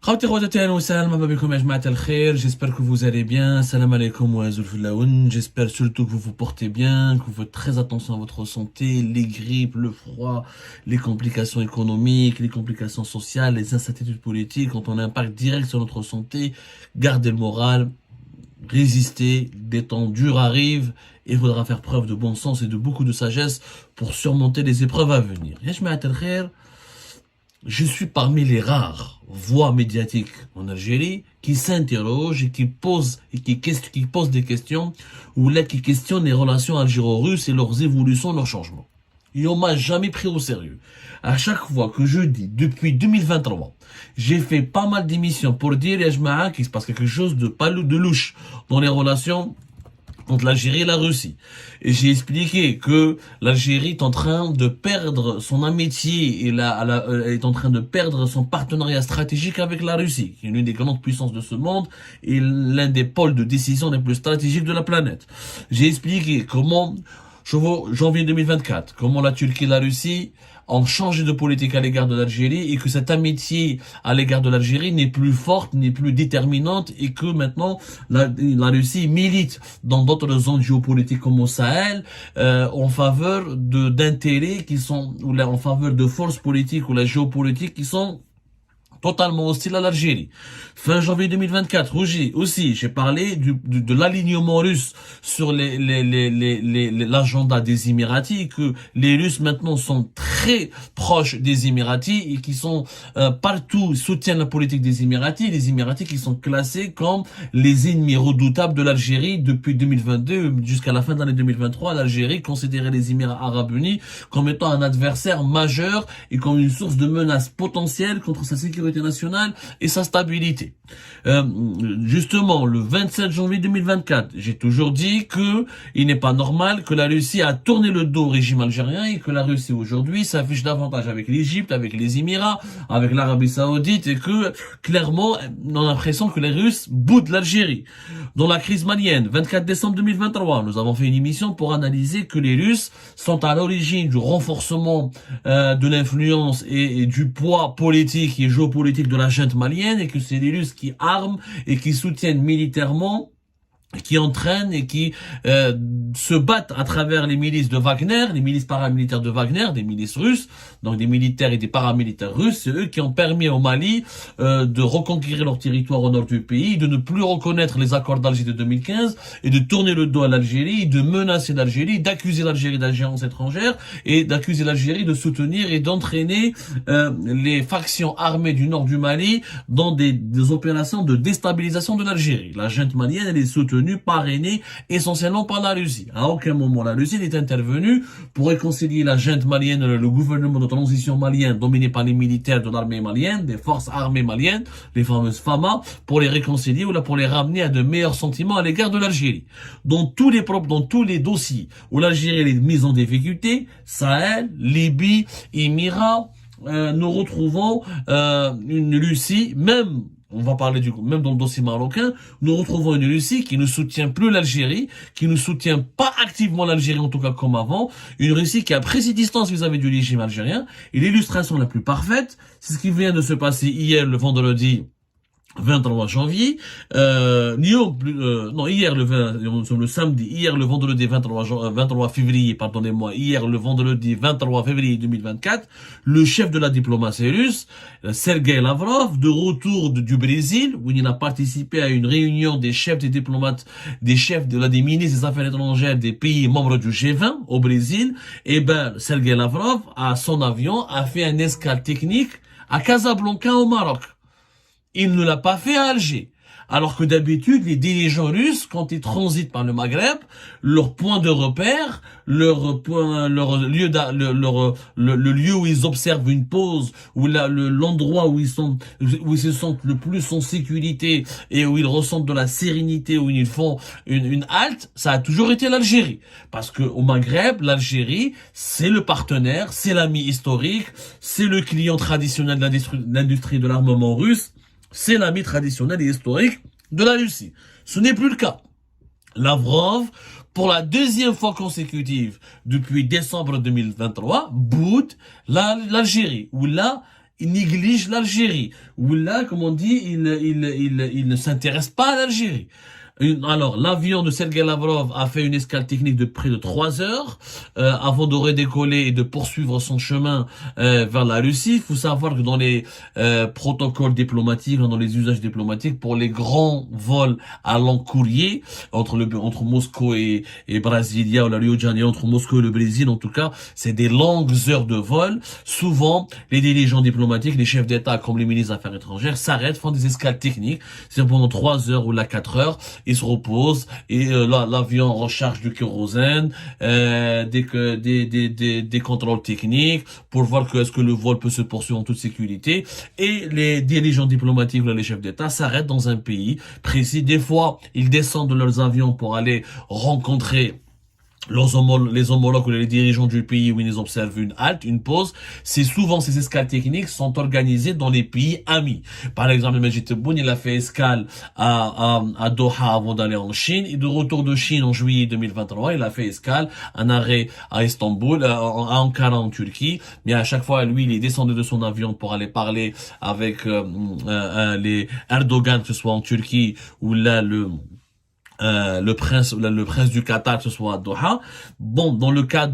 خوتي خواتاتي اهلا وسهلا مرحبا بكم يا جماعة الخير. J'espère que vous allez bien. Salam alaikum wa zulfilaoun. J'espère surtout que vous vous portez bien, que vous faites très attention à votre santé, les grippes, le froid, les complications économiques, les complications sociales, les incertitudes politiques ont un impact direct sur notre santé. Gardez le moral, résistez, des temps durs arrivent et il faudra faire preuve de bon sens et de beaucoup de sagesse pour surmonter les épreuves à venir. Ya jmaat al-khair, je suis parmi les rares voix médiatiques en Algérie qui s'interrogent et qui posent des questions ou là qui questionnent les relations algéro-russes et leurs évolutions, leurs changements. Et on m'a jamais pris au sérieux. À chaque fois que je dis, depuis 2023, j'ai fait pas mal d'émissions pour dire, ya jma'a, qu'il se passe quelque chose de louche dans les relations entre l'Algérie et la Russie. Et j'ai expliqué que l'Algérie est en train de perdre son amitié et est en train de perdre son partenariat stratégique avec la Russie, qui est l'une des grandes puissances de ce monde et l'un des pôles de décision les plus stratégiques de la planète. J'ai expliqué comment, janvier 2024, comment la Turquie et la Russie ont changé de politique à l'égard de l'Algérie et que cette amitié à l'égard de l'Algérie n'est plus forte, n'est plus déterminante et que maintenant la Russie milite dans d'autres zones géopolitiques comme au Sahel en faveur d'intérêts qui sont ou là, en faveur de forces politiques ou la géopolitique qui sont totalement hostile à l'Algérie. Fin janvier 2024, aussi, j'ai parlé de l'alignement russe sur l'agenda des Émiratis, que les Russes maintenant sont très proches des Émiratis et qui sont partout soutiennent la politique des Émiratis, les Émiratis qui sont classés comme les ennemis redoutables de l'Algérie depuis 2022 jusqu'à la fin de l'année 2023. L'Algérie considérait les Émirats arabes unis comme étant un adversaire majeur et comme une source de menace potentielle contre sa sécurité nationale et sa stabilité. Justement, le 27 janvier 2024, j'ai toujours dit que il n'est pas normal que la Russie a tourné le dos au régime algérien et que la Russie aujourd'hui s'affiche davantage avec l'Égypte, avec les Émirats, avec l'Arabie Saoudite et que clairement, on a l'impression que les Russes boudent l'Algérie. Dans la crise malienne, 24 décembre 2023, nous avons fait une émission pour analyser que les Russes sont à l'origine du renforcement de l'influence et du poids politique et géopolitique de la junte malienne et que c'est les Russes qui arment et qui soutiennent militairement, qui entraînent et qui se battent à travers les milices de Wagner, les milices paramilitaires de Wagner, des milices russes, donc des militaires et des paramilitaires russes, c'est eux qui ont permis au Mali de reconquérir leur territoire au nord du pays, de ne plus reconnaître les accords d'Alger de 2015 et de tourner le dos à l'Algérie, de menacer l'Algérie, d'accuser l'Algérie d'ingérence étrangère et d'accuser l'Algérie de soutenir et d'entraîner les factions armées du nord du Mali dans des opérations de déstabilisation de l'Algérie. La junte malienne, elle est soutenue, parrainé essentiellement par la Russie. À aucun moment la Russie n'est intervenue pour réconcilier la junte malienne, le gouvernement de transition malien dominé par les militaires de l'armée malienne, des forces armées maliennes, les fameuses FAMA, pour les réconcilier ou là pour les ramener à de meilleurs sentiments à l'égard de l'Algérie. Dans tous les dossiers où l'Algérie est mise en difficulté, Sahel, Libye, Émirats, nous retrouvons une Russie, on va parler même dans le dossier marocain, nous retrouvons une Russie qui ne soutient plus l'Algérie, qui ne soutient pas activement l'Algérie en tout cas comme avant, une Russie qui a pris ses distances vis-à-vis du régime algérien, et l'illustration la plus parfaite, c'est ce qui vient de se passer hier le vendredi 23 janvier, hier nous sommes le samedi, hier le vendredi 23 février, pardonnez-moi, hier le vendredi 23 février 2024, le chef de la diplomatie russe, Sergei Lavrov, de retour du Brésil, où il a participé à une réunion des chefs des diplomates, des ministres des Affaires étrangères des pays membres du G20 au Brésil, et Sergei Lavrov, à son avion, a fait un escale technique à Casablanca au Maroc. Il ne l'a pas fait à Alger. Alors que d'habitude, les dirigeants russes, quand ils transitent par le Maghreb, leur point de repère, le lieu où ils observent une pause, ou l'endroit où ils se sentent le plus en sécurité et où ils ressentent de la sérénité, où ils font une halte, ça a toujours été l'Algérie. Parce que au Maghreb, l'Algérie, c'est le partenaire, c'est l'ami historique, c'est le client traditionnel de l'industrie de l'armement russe, c'est l'ami traditionnel et historique de la Russie. Ce n'est plus le cas. Lavrov, pour la deuxième fois consécutive depuis décembre 2023, boude l'Algérie, où là, il néglige l'Algérie. Ou là, comme on dit, il ne s'intéresse pas à l'Algérie. Alors, l'avion de Sergei Lavrov a fait une escale technique de près de 3 heures avant de redécoller et de poursuivre son chemin vers la Russie. Il faut savoir que dans les protocoles diplomatiques, dans les usages diplomatiques, pour les grands vols à long courrier entre Moscou et Brasilia ou la Rio de Janeiro, entre Moscou et le Brésil, en tout cas, c'est des longues heures de vol. Souvent, les dirigeants diplomatiques, les chefs d'État comme les ministres des Affaires étrangères s'arrêtent, font des escales techniques, c'est pendant 3 heures ou là 4 heures. Il se repose et l'avion recharge du kérosène, des contrôles techniques pour voir que est-ce que le vol peut se poursuivre en toute sécurité. Et les dirigeants diplomatiques, les chefs d'État s'arrêtent dans un pays précis. Des fois, ils descendent de leurs avions pour aller rencontrer les homologues ou les dirigeants du pays où ils observent une halte, une pause. C'est souvent ces escales techniques sont organisées dans les pays amis. Par exemple, Majid Tebboune, il a fait escale à Doha avant d'aller en Chine, et de retour de Chine en juillet 2023, il a fait escale, un arrêt à Istanbul, à Ankara en Turquie. Mais à chaque fois, lui, il est descendu de son avion pour aller parler avec les Erdogan, que ce soit en Turquie ou là le prince du Qatar, que ce soit à Doha. Bon, dans le cas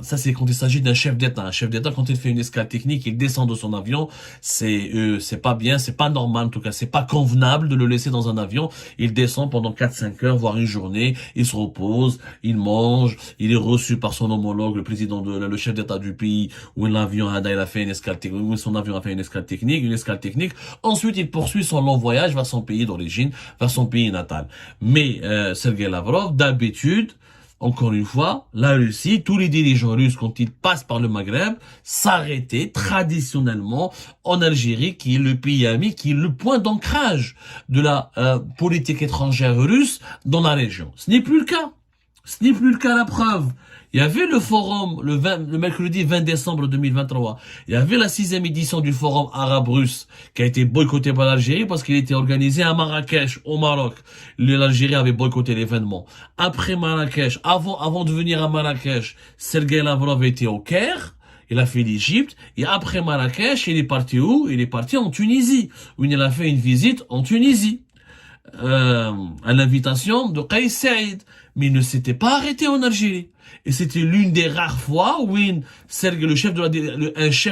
ça c'est quand il s'agit d'un chef d'État. Un chef d'État, quand il fait une escale technique, il descend de son avion, c'est pas bien, c'est pas normal, en tout cas, c'est pas convenable de le laisser dans un avion. Il descend pendant 4-5 heures, voire une journée, il se repose, il mange, il est reçu par son homologue, le chef d'État du pays où l'avion il a fait une escale technique, où son avion a fait une escale technique. Ensuite, il poursuit son long voyage vers son pays d'origine, vers son pays natal. Mais Sergei Lavrov, d'habitude, encore une fois, la Russie, tous les dirigeants russes, quand ils passent par le Maghreb, s'arrêtaient traditionnellement en Algérie, qui est le pays ami, qui est le point d'ancrage de la politique étrangère russe dans la région. Ce n'est plus le cas. Ce n'est plus le cas, la preuve. Il y avait le forum le mercredi 20 décembre 2023. Il y avait la 6e édition du forum arabe-russe qui a été boycotté par l'Algérie parce qu'il était organisé à Marrakech, au Maroc. L'Algérie avait boycotté l'événement. Après Marrakech, avant de venir à Marrakech, Sergei Lavrov était au Caire. Il a fait l'Égypte. Et après Marrakech, il est parti où? Il est parti en Tunisie, où il a fait une visite en Tunisie. À l'invitation de Kais Saïd, mais il ne s'était pas arrêté en Algérie. Et c'était l'une des rares fois où un chef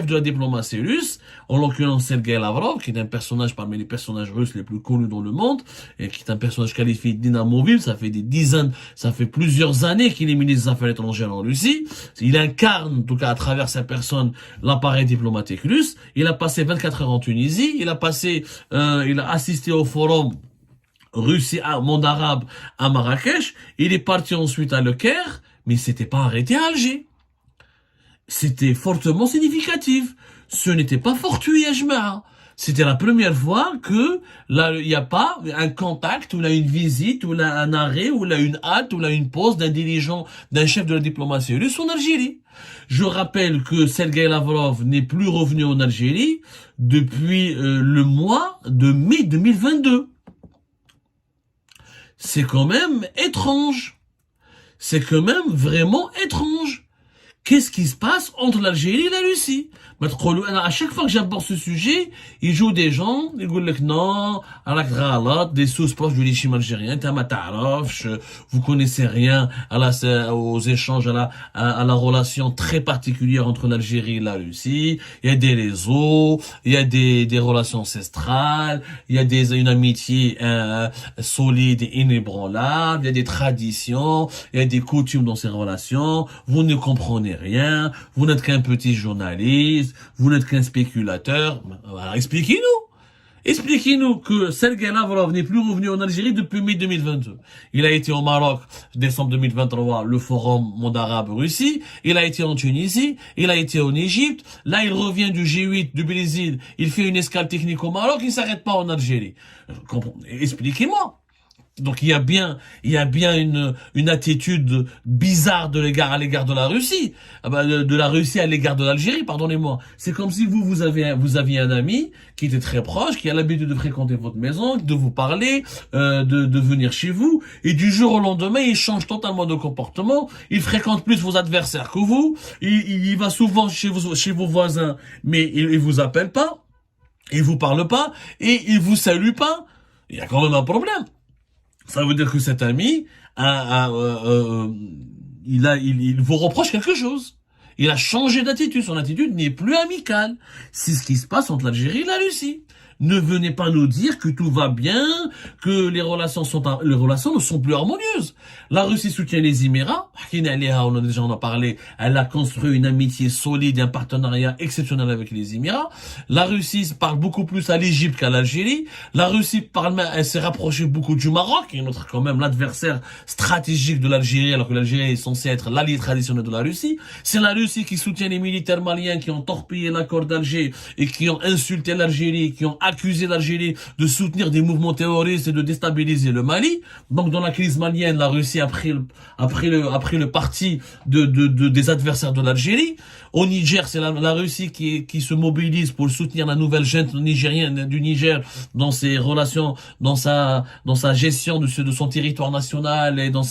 de la diplomatie russe, en l'occurrence Sergei Lavrov, qui est un personnage parmi les personnages russes les plus connus dans le monde, et qui est un personnage qualifié d'inamovible, ça fait plusieurs années qu'il est ministre des Affaires étrangères en Russie. Il incarne, en tout cas à travers sa personne, l'appareil diplomatique russe. Il a passé 24 heures en Tunisie. Il a assisté au forum Russie, monde arabe à Marrakech. Il est parti ensuite à Le Caire, mais il s'était pas arrêté à Alger. C'était fortement significatif. Ce n'était pas fortuit à Jema'a. C'était la première fois que là, il n'y a pas un contact, ou là une visite, ou là un arrêt, ou là une halte, ou là une pause d'un dirigeant, d'un chef de la diplomatie russe en Algérie. Je rappelle que Sergei Lavrov n'est plus revenu en Algérie depuis le mois de mai 2022. C'est quand même étrange. C'est quand même vraiment étrange. Qu'est-ce qui se passe entre l'Algérie et la Russie? À chaque fois que j'aborde ce sujet, ils jouent des gens, ils disent non, des sources proches du régime algérien, vous connaissez rien aux échanges, à la relation très particulière entre l'Algérie et la Russie. Il y a des réseaux, il y a des relations ancestrales, il y a une amitié solide et inébranlable, il y a des traditions, il y a des coutumes dans ces relations. Vous ne comprenez rien, vous n'êtes qu'un petit journaliste, vous n'êtes qu'un spéculateur. Alors, expliquez-nous que Sergei Lavrov n'est plus revenu en Algérie depuis mai 2022. Il a été au Maroc, décembre 2023, le forum monde arabe Russie. Il a été en Tunisie. Il a été en Égypte. Là, il revient du G8 du Brésil. Il fait une escale technique au Maroc. Il ne s'arrête pas en Algérie. Expliquez-moi. Donc il y a bien une attitude bizarre à l'égard de la Russie, de la Russie à l'égard de l'Algérie, pardonnez-moi. C'est comme si vous aviez un ami qui était très proche, qui a l'habitude de fréquenter votre maison, de vous parler, de venir chez vous, et du jour au lendemain, il change totalement de comportement, il fréquente plus vos adversaires que vous, il va souvent chez vos voisins, mais il vous appelle pas, il vous parle pas, et il vous salue pas. Il y a quand même un problème. Ça veut dire que cet ami il vous reproche quelque chose. Il a changé d'attitude. Son attitude n'est plus amicale. C'est ce qui se passe entre l'Algérie et la Russie. Ne venez pas nous dire que tout va bien, que les relations ne sont plus harmonieuses. La Russie soutient les Émirats. On a parlé. Elle a construit une amitié solide et un partenariat exceptionnel avec les Émirats. La Russie parle beaucoup plus à l'Égypte qu'à l'Algérie. La Russie elle s'est rapprochée beaucoup du Maroc, qui est quand même l'adversaire stratégique de l'Algérie, alors que l'Algérie est censée être l'allié traditionnel de la Russie. C'est la Russie qui soutient les militaires maliens qui ont torpillé l'accord d'Alger et qui ont insulté l'Algérie, qui ont accusé l'Algérie de soutenir des mouvements terroristes et de déstabiliser le Mali. Donc dans la crise malienne, la Russie a pris le parti des adversaires de l'Algérie. Au Niger, c'est la Russie qui se mobilise pour soutenir la nouvelle junte nigérienne du Niger dans ses relations, dans sa gestion de son territoire national et dans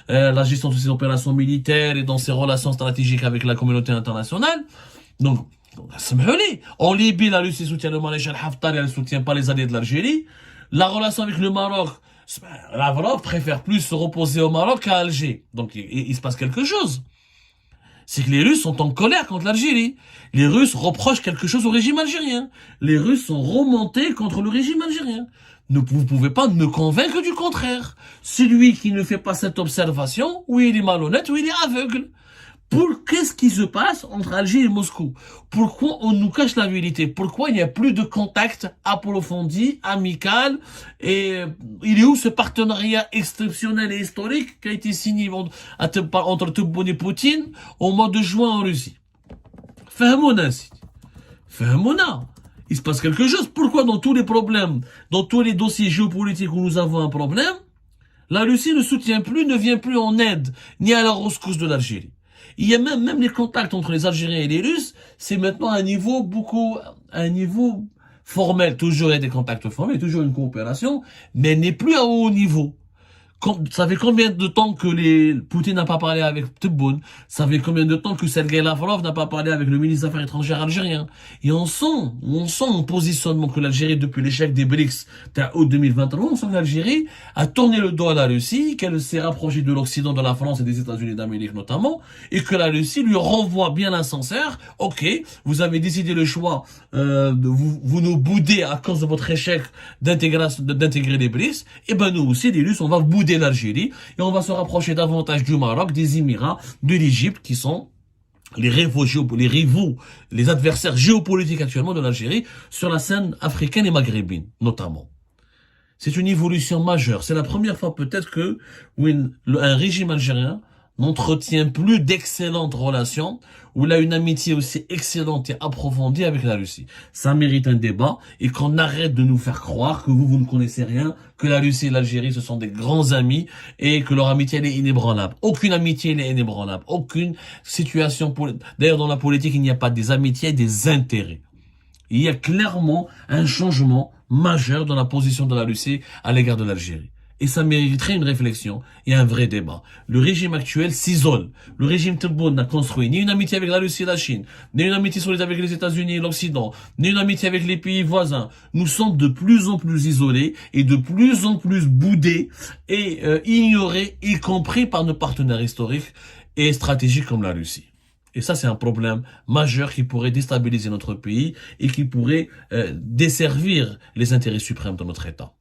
la gestion de ses opérations militaires et dans ses relations stratégiques avec la communauté internationale. Donc en Libye, la Russie soutient le maréchal Haftar et elle ne soutient pas les alliés de l'Algérie. La relation avec le Maroc, Lavrov préfère plus se reposer au Maroc qu'à Alger. Donc il se passe quelque chose. C'est que les Russes sont en colère contre l'Algérie. Les Russes reprochent quelque chose au régime algérien. Les Russes sont remontés contre le régime algérien. Vous pouvez pas me convaincre du contraire. Celui qui ne fait pas cette observation, ou il est malhonnête, ou il est aveugle. Qu'est-ce qui se passe entre Alger et Moscou? Pourquoi on nous cache la vérité? Pourquoi il n'y a plus de contact approfondi, amical? Et il est où ce partenariat exceptionnel et historique qui a été signé entre Tebboune et Poutine au mois de juin en Russie? Fahmouna. Il se passe quelque chose. Pourquoi dans tous les problèmes, dans tous les dossiers géopolitiques où nous avons un problème, la Russie ne vient plus en aide, ni à la rescousse de l'Algérie? Il y a même les contacts entre les Algériens et les Russes, c'est maintenant à un niveau formel. Toujours il y a des contacts formels, toujours une coopération, mais elle n'est plus à haut niveau. Ça fait combien de temps que Poutine n'a pas parlé avec Tebboune? Ça fait combien de temps que Sergei Lavrov n'a pas parlé avec le ministre des Affaires étrangères algérien? Et on sent en positionnement que l'Algérie, depuis l'échec des BRICS, août 2023, on sent que l'Algérie a tourné le dos à la Russie, qu'elle s'est rapprochée de l'Occident, de la France et des États-Unis d'Amérique notamment, et que la Russie lui renvoie bien l'ascenseur. Ok, vous avez décidé le choix, vous nous boudez à cause de votre échec d'intégrer les BRICS, et ben nous aussi, les Russes, on va bouder l'Algérie et on va se rapprocher davantage du Maroc, des Émirats, de l'Égypte qui sont les adversaires géopolitiques actuellement de l'Algérie sur la scène africaine et maghrébine notamment. C'est une évolution majeure. C'est la première fois peut-être que un régime algérien n'entretient plus d'excellentes relations, où il a une amitié aussi excellente et approfondie avec la Russie. Ça mérite un débat, et qu'on arrête de nous faire croire que vous ne connaissez rien, que la Russie et l'Algérie, ce sont des grands amis, et que leur amitié, elle est inébranlable. Aucune amitié n'est inébranlable. Aucune situation d'ailleurs, dans la politique, il n'y a pas des amitiés, des intérêts. Il y a clairement un changement majeur dans la position de la Russie à l'égard de l'Algérie. Et ça mériterait une réflexion et un vrai débat. Le régime actuel s'isole. Le régime Tebboune n'a construit ni une amitié avec la Russie et la Chine, ni une amitié solide avec les États-Unis et l'Occident, ni une amitié avec les pays voisins. Nous sommes de plus en plus isolés et de plus en plus boudés et ignorés, y compris par nos partenaires historiques et stratégiques comme la Russie. Et ça, c'est un problème majeur qui pourrait déstabiliser notre pays et qui pourrait desservir les intérêts suprêmes de notre État.